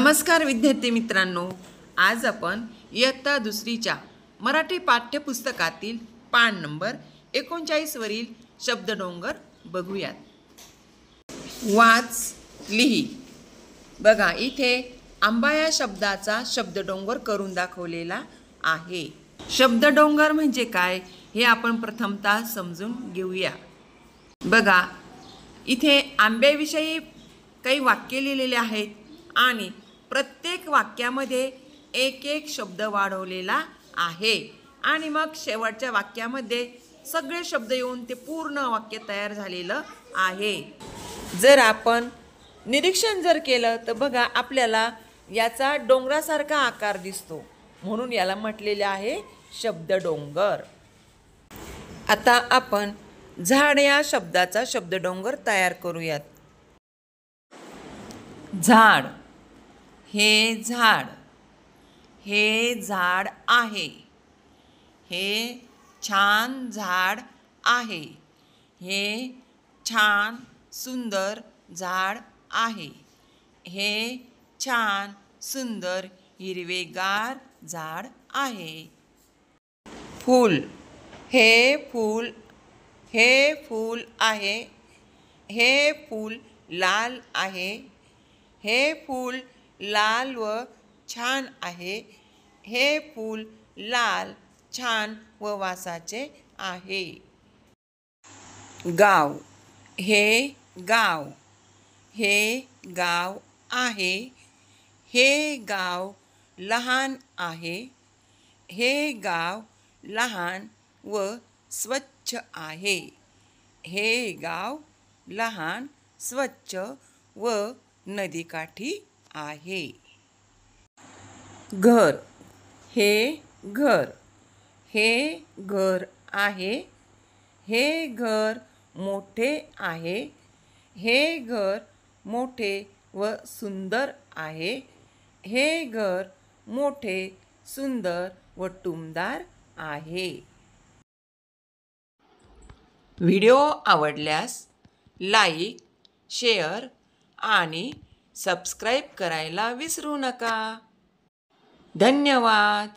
नमस्कार विद्यार्थी मित्रांनो, आज आपण इयत्ता दुसरीच्या मराठी पाठ्यपुस्तकातील पान नंबर 39 वरील शब्दडोंगर बघूयात। वाच लिही। बघा, इथे आंबा या शब्दाचा शब्दडोंगर करून दाखवलेला आहे। शब्दडोंगर म्हणजे काय हे आपण प्रथमतः समजून घेऊया। बघा, इथे आंब्याविषयी काही वाक्य लिहिलेले आहेत आणि प्रत्येक वाक्यामध्ये एक एक शब्द वाढवलेला आहे आणि मग शेवटच्या वाक्यामध्ये सगळे शब्द येऊन ते पूर्ण वाक्य तयार झालेलं आहे। जर आपण निरीक्षण केलं तर बघा, आपल्याला याचा डोंगरासारखा आकार दिसतो, म्हणून याला म्हटलेले आहे शब्दडोंगर। आता आपण झाड या शब्दाचा शब्दडोंगर तयार करूयात। झाड, हे झाड, हे झाड आहे, हे छान झाड आहे, हे छान सुंदर झाड आहे, हे छान सुंदर हिरवेगार झाड आहे। फूल, हे फूल आहे, हे फूल लाल आहे, हे फूल लाल व छान आहे, हे फूल लाल छान व वासाचे आहे। गाव, हे गाव आहे, हे गाव लहान आहे, हे गाव लहान व स्वच्छ आहे, हे गाव लहान स्वच्छ व नदीकाठी आहे। घर, हे घर आहे, हे घर मोठे आहे, हे घर मोठे व सुंदर आहे, हे घर मोठे सुंदर व टुमदार आहे। व्हिडिओ आवडल्यास लाईक, शेअर आणि सबस्क्राईब करायला विसरू नका। धन्यवाद।